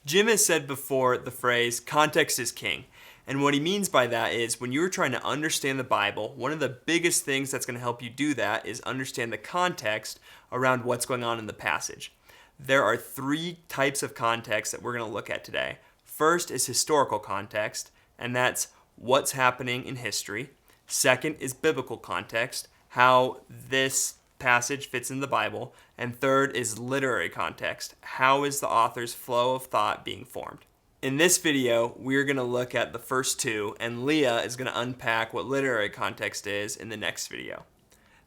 Jim has said before the phrase, context is king. And what he means by that is when you're trying to understand the Bible, one of the biggest things that's going to help you do that is understand the context around what's going on in the passage. There are three types of context that we're going to look at today. First is historical context, and that's what's happening in history. Second is biblical context, how this passage fits in the Bible. And third is literary context, how is the author's flow of thought being formed. In this video, we're going to look at the first two, and Leah is going to unpack what literary context is in the next video.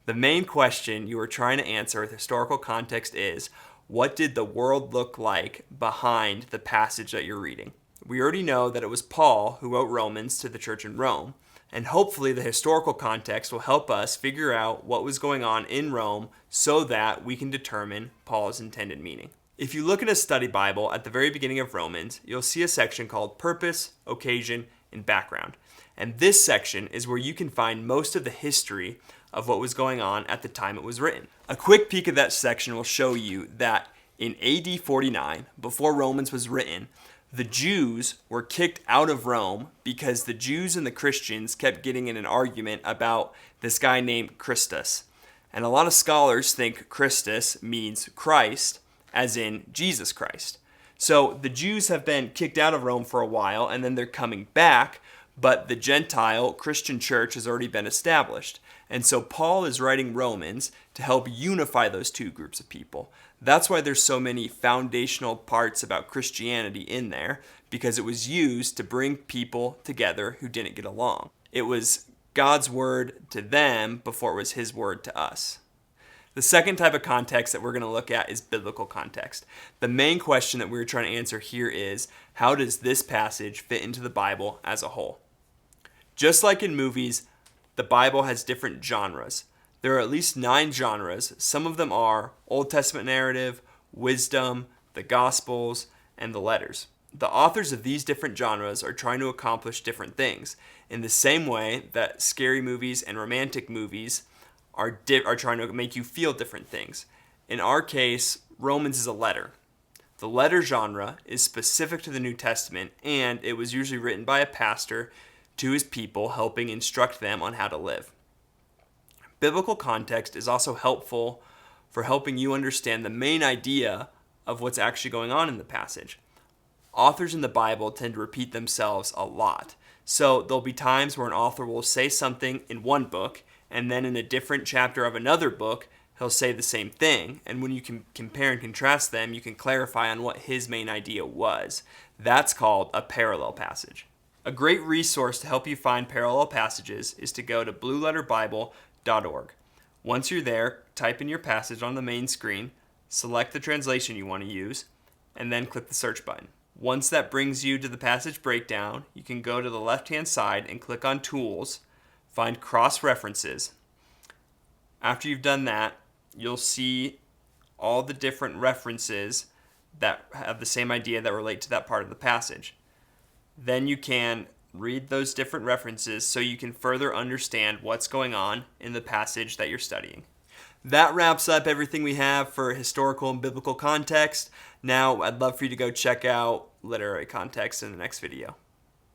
The main question you are trying to answer with historical context is, what did the world look like behind the passage that you're reading? We already know that it was Paul who wrote Romans to the church in Rome, and hopefully the historical context will help us figure out what was going on in Rome so that we can determine Paul's intended meaning. If you look at a study Bible at the very beginning of Romans, you'll see a section called Purpose, Occasion, and Background. And this section is where you can find most of the history of what was going on at the time it was written. A quick peek of that section will show you that in AD 49, before Romans was written, the Jews were kicked out of Rome because the Jews and the Christians kept getting in an argument about this guy named Christus. And a lot of scholars think Christus means Christ, as in Jesus Christ. So the Jews have been kicked out of Rome for a while, and then they're coming back, but the Gentile Christian church has already been established. And so Paul is writing Romans to help unify those two groups of people. That's why there's so many foundational parts about Christianity in there, because it was used to bring people together who didn't get along. It was God's word to them before it was his word to us. The second type of context that we're going to look at is biblical context. The main question that we're trying to answer here is, how does this passage fit into the Bible as a whole? Just like in movies, the Bible has different genres. There are at least 9 genres. Some of them are Old Testament narrative, wisdom, the Gospels, and the letters. The authors of these different genres are trying to accomplish different things, in the same way that scary movies and romantic movies are trying to make you feel different things. In our case, Romans is a letter. The letter genre is specific to the New Testament, and it was usually written by a pastor to his people, helping instruct them on how to live. Biblical context is also helpful for helping you understand the main idea of what's actually going on in the passage. Authors in the Bible tend to repeat themselves a lot. So there'll be times where an author will say something in one book, and then in a different chapter of another book, he'll say the same thing. And when you can compare and contrast them, you can clarify on what his main idea was. That's called a parallel passage. A great resource to help you find parallel passages is to go to blueletterbible.org. Once you're there, type in your passage on the main screen, select the translation you want to use, and then click the search button. Once that brings you to the passage breakdown, you can go to the left-hand side and click on Tools, find Cross-References. After you've done that, you'll see all the different references that have the same idea that relate to that part of the passage. Then you can read those different references so you can further understand what's going on in the passage that you're studying. That wraps up everything we have for historical and biblical context. Now, I'd love for you to go check out literary context in the next video.